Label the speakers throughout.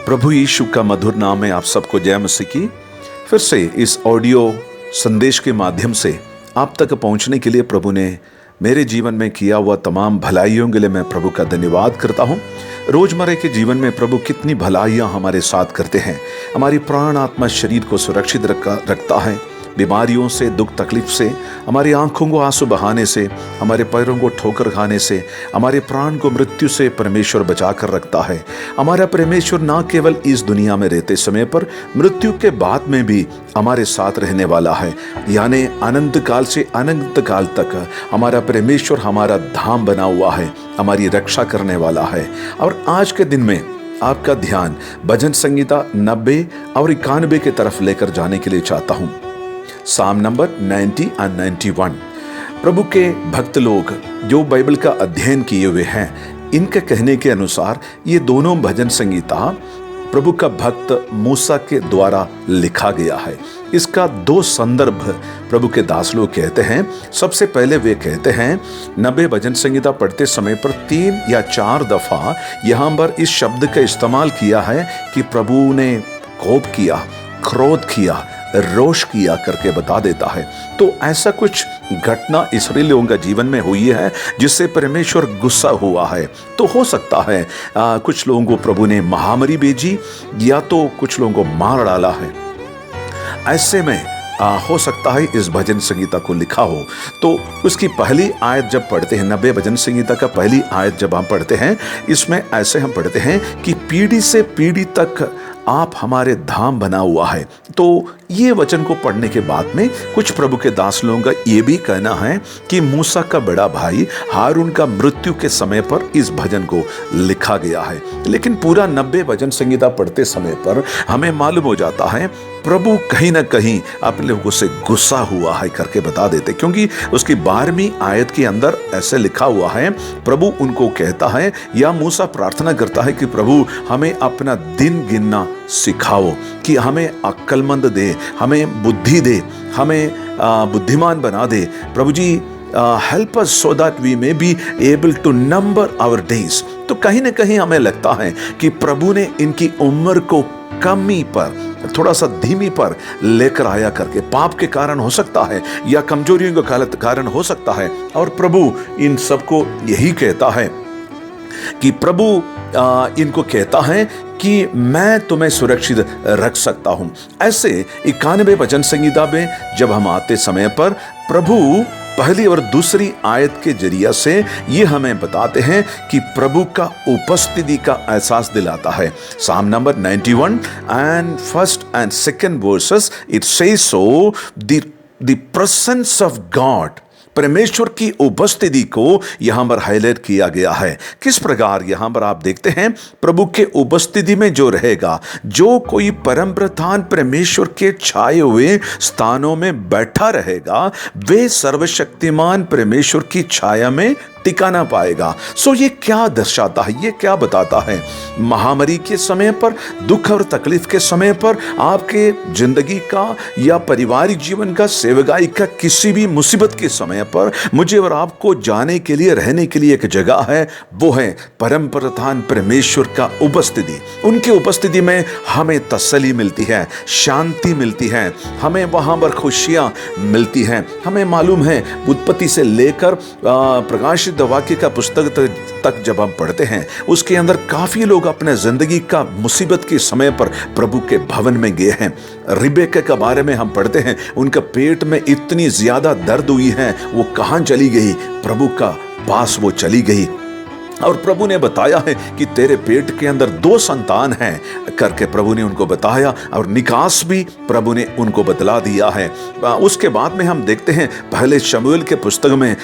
Speaker 1: प्रभु यीशु का मधुर नाम में आप सबको जय मसीह की। फिर से इस ऑडियो संदेश के माध्यम से आप तक पहुंचने के लिए प्रभु ने मेरे जीवन में किया हुआ तमाम भलाइयों के लिए मैं प्रभु का धन्यवाद करता हूं। रोजमर्रा के जीवन में प्रभु कितनी भलाइयां हमारे साथ करते हैं। हमारी प्राण आत्मा शरीर को सुरक्षित रखता है, बीमारियों से, दुख तकलीफ से, हमारी आंखों को आंसू बहाने से, हमारे पैरों को ठोकर खाने से, हमारे प्राण को मृत्यु से परमेश्वर बचा कर रखता है। हमारा परमेश्वर ना केवल इस दुनिया में रहते समय पर मृत्यु के बाद में भी हमारे साथ रहने वाला है, यानी अनंत काल से अनंत काल तक हमारा परमेश्वर हमारा धाम बना हुआ है, हमारी रक्षा करने वाला है। और आज के दिन में आपका ध्यान भजन संहिता 90 और 91 की तरफ लेकर जाने के लिए चाहता हूं। साम नंबर 90 और 91। प्रभु के भक्त लोग जो बाइबल का अध्ययन किए हुए हैं, इनके कहने के अनुसार ये दोनों भजन संहिता प्रभु का भक्त मूसा के द्वारा लिखा गया है। इसका दो संदर्भ प्रभु के दास लोग कहते हैं। सबसे पहले वे कहते हैं 90 भजन संहिता पढ़ते समय पर 3 या 4 दफा यहां पर इस शब्द का इस्तेमाल किया है कि प्रभु ने कोप किया, क्रोध किया, रोष किया करके बता देता है। तो ऐसा कुछ घटना इस्राएली लोगों का जीवन में हुई है जिससे परमेश्वर गुस्सा हुआ है। तो हो सकता है कुछ लोगों को प्रभु ने महामारी भेजी या तो कुछ लोगों को मार डाला है। ऐसे में हो सकता है इस भजन संहिता को लिखा हो। तो उसकी पहली आयत जब पढ़ते हैं, 90 भजन संहिता का पहली आयत जब हम पढ़ते हैं, इसमें ऐसे हम पढ़ते हैं कि पीढ़ी से पीढ़ी तक आप हमारे धाम बना हुआ है। तो ये वचन को पढ़ने के बाद में कुछ प्रभु के दास लोगों का ये भी कहना है कि मूसा का बड़ा भाई हारून का मृत्यु के समय पर इस भजन को लिखा गया है। लेकिन पूरा 90 भजन संहिता पढ़ते समय पर हमें मालूम हो जाता है प्रभु कहीं ना कहीं अपने लोगों से गुस्सा हुआ है करके बता देते, क्योंकि उसकी 12वीं आयत के अंदर ऐसे लिखा हुआ है, प्रभु उनको कहता है या मूसा प्रार्थना करता है कि प्रभु हमें अपना दिन गिनना सिखाओ, कि हमें अक्लमंद दे, हमें बुद्धि दे, हमें बुद्धिमान बना दे। प्रभु जी help us so that we may be able to number our days। तो कहीं ना कहीं हमें लगता है कि प्रभु ने इनकी उम्र को कमी पर, थोड़ा सा धीमी पर लेकर आया करके, पाप के कारण हो सकता है या कमजोरियों के कारण हो सकता है। और प्रभु इन सबको यही कहता है कि प्रभु इनको कहता है कि मैं तुम्हें सुरक्षित रख सकता हूं। ऐसे 91 भजन संहिता में जब हम आते समय पर प्रभु पहली और दूसरी आयत के जरिए से ये हमें बताते हैं कि प्रभु का उपस्थिति का एहसास दिलाता है। साम number 91 and 1st and 2nd verses it says so, the presence of God, परमेश्वर की उपस्थिति को यहां पर हाईलाइट किया गया है। किस प्रकार यहां पर आप देखते हैं, प्रभु के उपस्थिति में जो रहेगा, जो कोई परम प्रधान परमेश्वर के छाए हुए स्थानों में बैठा रहेगा, वे सर्वशक्तिमान परमेश्वर की छाया में टिका ना पाएगा। सो ये क्या दर्शाता है, ये क्या बताता है? महामारी के समय पर, दुख और तकलीफ के समय पर, आपके जिंदगी का या पारिवारिक जीवन का, सेवकाई का किसी भी मुसीबत के समय पर मुझे और आपको जाने के लिए, रहने के लिए एक जगह है, वो है परम प्रधान परमेश्वर का उपस्थिति। उनकी उपस्थिति में हमें तसल्ली मिलती है, शांति मिलती है, हमें वहां पर खुशियां मिलती हैं। हमें मालूम है उत्पत्ति से लेकर प्रकाशित वाक्य का पुस्तक तक जब हम पढ़ते हैं, उसके अंदर काफी लोग अपने जिंदगी का मुसीबत के समय पर प्रभु के भवन में गए हैं। रिबेका के बारे में हम पढ़ते हैं, उनका पेट में इतनी ज्यादा दर्द हुई है, वो कहां चली गई? प्रभु का पास वो चली गई और प्रभु ने बताया है कि तेरे पेट के अंदर 2 संतान हैं करके प्रभु ने उनको बताया, और निकास भी प्रभु ने उनको बतला दिया है। उसके बाद में हम देखते हैं पहले शमूएल के पुस्तक में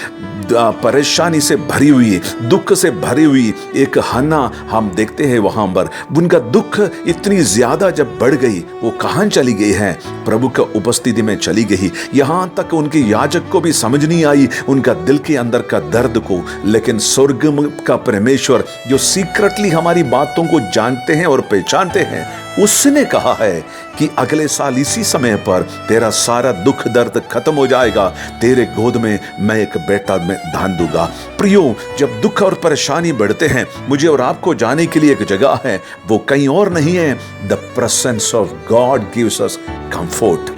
Speaker 1: परेशानी से भरी हुई, दुख से भरी हुई एक हन्ना हम देखते हैं। वहां पर उनका दुख इतनी ज्यादा जब बढ़ गई, वो कहां चली गई है? प्रभु का उपस्थिति में चली गई। यहां तक उनके याजक को भी समझ नहीं आई उनका दिल के अंदर का दर्द को, लेकिन स्वर्ग का परमेश्वर जो सीक्रेटली हमारी बातों को जानते हैं और पहचानते हैं, उसने कहा है कि अगले साल इसी समय पर तेरा सारा दुख दर्द खत्म हो जाएगा, तेरे गोद में मैं एक बेटा में धान दूंगा। प्रियो, जब दुख और परेशानी बढ़ते हैं, मुझे और आपको जाने के लिए एक जगह है, वो कहीं और नहीं है। The presence of God gives us comfort.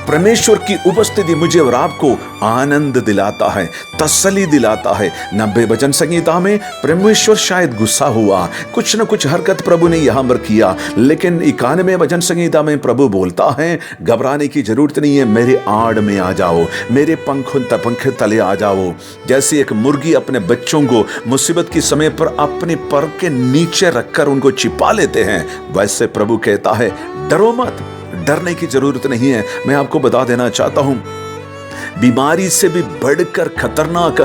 Speaker 1: परमेश्वर की उपस्थिति मुझे और आपको आनंद दिलाता है, तसल्ली दिलाता है। 90 वचन संहिता में परमेश्वर शायद गुस्सा हुआ, कुछ न कुछ हरकत प्रभु ने यहां पर किया, लेकिन 91 वचन संहिता में प्रभु बोलता है, घबराने की जरूरत नहीं है, मेरे आड़ में आ जाओ, मेरे पंख तले आ जाओ। जैसे एक मुर्गी अपने बच्चों को मुसीबत के समय पर अपने पर के नीचे रखकर उनको छिपा लेते हैं, वैसे प्रभु कहता है डरो मत, डरने की जरूरत नहीं है। मैं आपको बता देना चाहता हूं, बीमारी से भी बढ़कर खतरनाक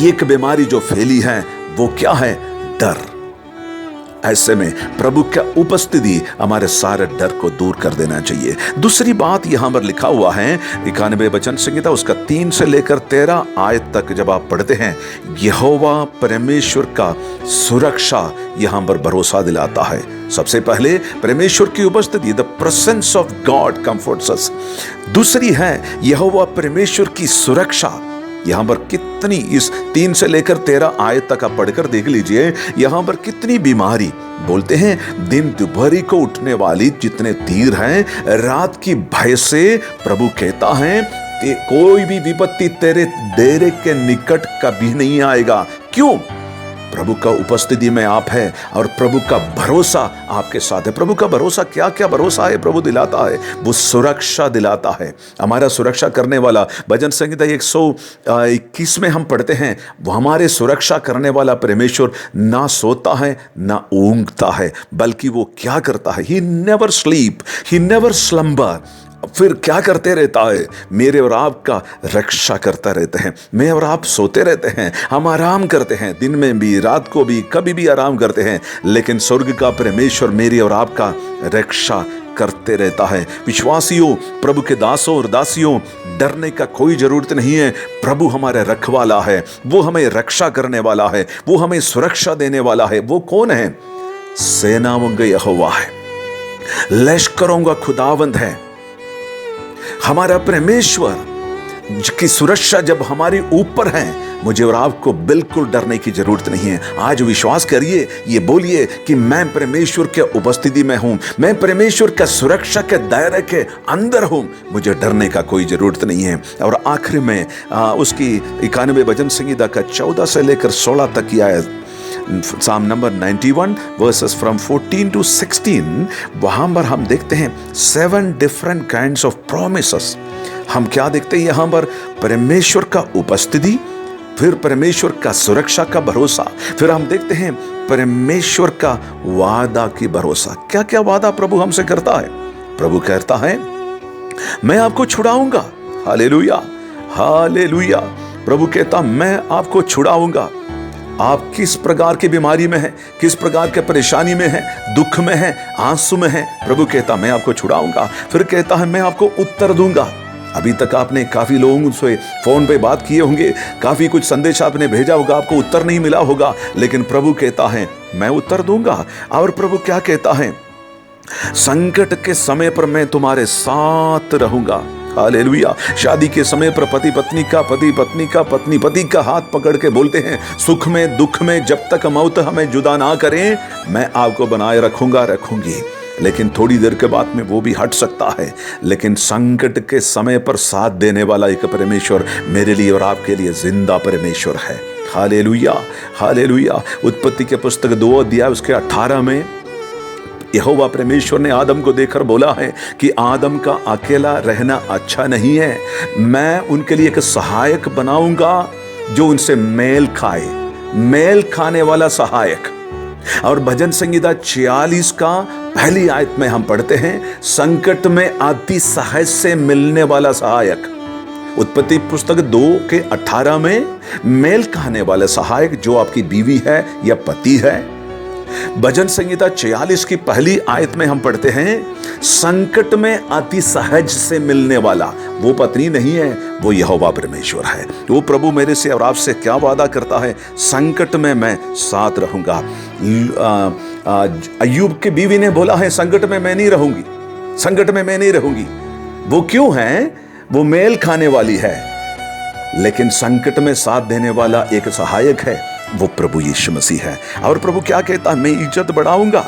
Speaker 1: एक बीमारी जो फैली है वो क्या है? डर। ऐसे में प्रभु का उपस्थिति हमारे सारे डर को दूर कर देना चाहिए। दूसरी बात यहां पर लिखा हुआ है 91 वचन संहिता उसका 3 से लेकर 13 आयत तक जब आप पढ़ते हैं, यहोवा परमेश्वर का सुरक्षा यहां पर भरोसा दिलाता है। सबसे पहले परमेश्वर की उपस्थिति, the presence of God comforts us. दूसरी है यहोवा परमेश्वर की सुरक्षा। यहां पर कितनी, इस 3 से लेकर 13 आयत तक आप पढ़कर देख लीजिए, यहां पर कितनी बीमारी बोलते हैं, दिन दोपहरी को उठने वाली जितने तीर हैं, रात की भय से प्रभु कहता है कि कोई भी विपत्ति तेरे डेरे के निकट कभी नहीं आएगा। क्यों? प्रभु का उपस्थिति में आप है और प्रभु का भरोसा आपके साथ है। प्रभु का भरोसा क्या क्या भरोसा है प्रभु दिलाता है? वो सुरक्षा दिलाता है। हमारा सुरक्षा करने वाला, भजन संहिता 121 में हम पढ़ते हैं, वो हमारे सुरक्षा करने वाला परमेश्वर ना सोता है ना ऊँघता है, बल्कि वो क्या करता है? He never sleep, he never slumber. फिर क्या करते रहता है? मेरे और आपका रक्षा करता रहते हैं। मैं और आप सोते रहते हैं, हम आराम करते हैं, दिन में भी रात को भी कभी भी आराम करते हैं, लेकिन स्वर्ग का परमेश्वर मेरी और आपका रक्षा करते रहता है। विश्वासियों, प्रभु के दासों और दासियों, डरने का कोई जरूरत नहीं है। प्रभु हमारे रखवाला है, वो हमें रक्षा करने वाला है, वो हमें सुरक्षा देने वाला है। वो कौन है? सेनाओं का यहोवा है, लश्करों का खुदावंद है। हमारा परमेश्वर की सुरक्षा जब हमारे ऊपर है, मुझे और आपको बिल्कुल डरने की जरूरत नहीं है। आज विश्वास करिए, ये बोलिए कि मैं परमेश्वर के उपस्थिति में हूं, मैं परमेश्वर का सुरक्षा के दायरे के अंदर हूं, मुझे डरने का कोई जरूरत नहीं है। और आखिर में उसकी 91 भजन संहिता का 14 से लेकर 16 तक की आयत, Psalm number 91 verses from 14 to 16, वहां पर हम देखते हैं 7 different kinds of promises। हम क्या देखते हैं यहां पर? परमेश्वर का उपस्थिति, फिर परमेश्वर का सुरक्षा का भरोसा, फिर हम देखते हैं परमेश्वर का वादा की भरोसा। क्या क्या वादा प्रभु हमसे करता है? प्रभु कहता है मैं आपको छुड़ाऊंगा। Hallelujah, hallelujah. प्रभु कहता मैं आपको छुड़ाऊंगा। आप किस प्रकार की बीमारी में हैं, किस प्रकार के परेशानी में हैं, दुख में हैं, आंसू में हैं, प्रभु कहता मैं आपको छुड़ाऊंगा। फिर कहता है मैं आपको उत्तर दूंगा। अभी तक आपने काफी लोगों से फोन पे बात किए होंगे, काफी कुछ संदेश आपने भेजा होगा, आपको उत्तर नहीं मिला होगा, लेकिन प्रभु कहता है मैं उत्तर दूंगा। और प्रभु क्या कहता है? संकट के समय पर मैं तुम्हारे साथ रहूंगा। हालेलुया। शादी के समय पर पति पत्नी का, पति पत्नी का, पत्नी पति का हाथ पकड़ के बोलते हैं, सुख में दुख में जब तक मौत हमें जुदा ना करें, मैं आपको बनाए रखूंगा, रखूंगी। लेकिन थोड़ी देर के बाद में वो भी हट सकता है, लेकिन संकट के समय पर साथ देने वाला एक परमेश्वर मेरे लिए और आपके लिए जिंदा परमेश्वर है। Hallelujah, hallelujah. उत्पत्ति के पुस्तक 2 अध्याय उसके 18 में यहोवा परमेश्वर ने आदम को देखकर बोला है कि आदम का अकेला रहना अच्छा नहीं है, मैं उनके लिए एक सहायक बनाऊंगा जो उनसे मेल खाए, मेल खाने वाला सहायक। और भजन संहिता 46 का पहली आयत में हम पढ़ते हैं, संकट में अति सहज से मिलने वाला सहायक। उत्पत्ति पुस्तक 2 के 18 में मेल खाने वाला सहायक, जो आपकी बीवी है या पति है, भजन संहिता 46 की पहली आयत में हम पढ़ते हैं, संकट में अति सहज से मिलने वाला वो पत्नी नहीं है, वो यहोवा परमेश्वर है। वो प्रभु मेरे से और आपसे क्या वादा करता है, संकट में मैं साथ रहूंगा। अय्यूब की बीवी ने बोला है, संकट में मैं नहीं रहूंगी, संकट में मैं नहीं रहूंगी। वो क्यों है? वो मेल खाने वाली है, लेकिन संकट में साथ देने वाला एक सहायक है, वो प्रभु यीशु मसीह है। और प्रभु क्या कहता है, मैं इज्जत बढ़ाऊंगा।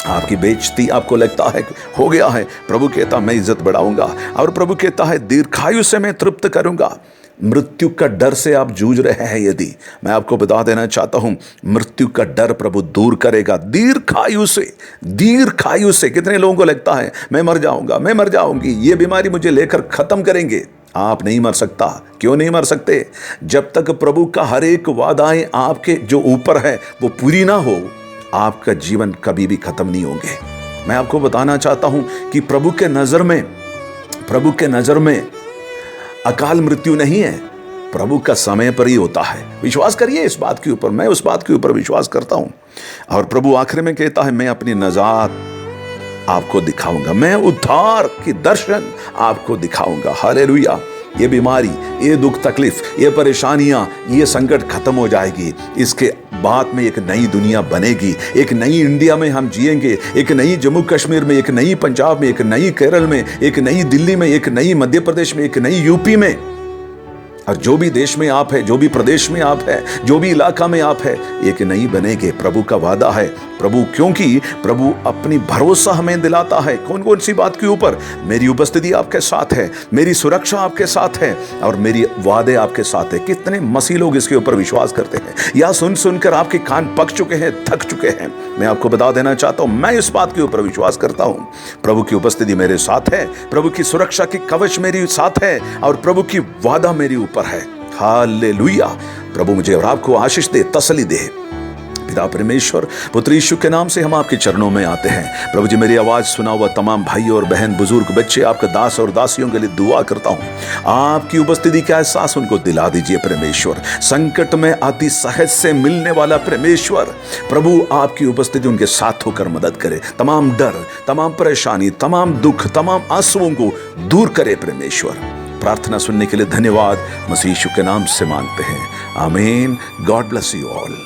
Speaker 1: आपकी बेइज्जती आपको लगता है हो गया है, प्रभु कहता मैं इज्जत बढ़ाऊंगा। और प्रभु कहता है दीर्घायु से मैं तृप्त करूंगा। मृत्यु का डर से आप जूझ रहे हैं, यदि मैं आपको बता देना चाहता हूं, मृत्यु का डर प्रभु दूर करेगा दीर्घायु से। दीर्घायु से कितने लोगों को लगता है मैं मर जाऊंगा, मैं मर जाऊंगी, ये बीमारी मुझे लेकर खत्म करेंगे। आप नहीं मर सकता। क्यों नहीं मर सकते? जब तक प्रभु का हर एक वादाएं आपके जो ऊपर है वो पूरी ना हो, आपका जीवन कभी भी खत्म नहीं होंगे। मैं आपको बताना चाहता हूं कि प्रभु के नजर में अकाल मृत्यु नहीं है, प्रभु का समय पर ही होता है। विश्वास करिए इस बात के ऊपर, मैं उस बात के ऊपर विश्वास करता हूं। और प्रभु आखिर में कहता है, मैं अपनी नजात आपको दिखाऊंगा, मैं उद्धार की दर्शन आपको दिखाऊंगा। हालेलुया। ये बीमारी, ये दुख तकलीफ, ये परेशानियां, ये संकट खत्म हो जाएगी। इसके बाद में एक नई दुनिया बनेगी, एक नई इंडिया में हम जिएंगे, एक नई जम्मू कश्मीर में, एक नई पंजाब में, एक नई केरल में, एक नई दिल्ली में, एक नई मध्य प्रदेश में, एक नई यूपी में। और जो भी देश में आप है, जो भी प्रदेश में आप है, जो भी इलाका में आप है, एक नई बनेगे। प्रभु का वादा है। प्रभु, क्योंकि प्रभु अपनी भरोसा हमें दिलाता है। कौन कौन सी बात के ऊपर? मेरी उपस्थिति आपके साथ है, मेरी सुरक्षा आपके साथ है, और मेरी वादे आपके साथ है। कितने मसीह लोग इसके ऊपर विश्वास करते हैं, या सुन सुनकर आपके कान पक चुके हैं, थक चुके हैं। मैं आपको बता देना चाहता हूं, मैं इस बात के ऊपर विश्वास करता हूं। प्रभु की उपस्थिति मेरे साथ है, प्रभु की सुरक्षा की कवच मेरे साथ है, और प्रभु की वादा मेरे ऊपर है। हालेलुया। प्रभु मुझे और आपको आशीष दे, तसल्ली दे। पिता परमेश्वर, पुत्र यीशु के नाम से हम आपके चरणों में आते हैं। प्रभु जी, मेरी आवाज सुना हुआ तमाम भाई और बहन, बुजुर्ग, बच्चे, आपका दास और दासियों के लिए दुआ करता हूं। आपकी उपस्थिति का एहसास उनको दिला दीजिए परमेश्वर। संकट में अति सहज से मिलने वाला परमेश्वर, प्रभु आपकी उपस्थिति उनके साथ होकर मदद करे। तमाम डर, तमाम परेशानी, तमाम दुख, तमाम आंसुओं को दूर करे परमेश्वर। प्रार्थना सुनने के लिए धन्यवाद। मसीह यीशु के नाम से मांगते हैं, आमीन। God bless you all.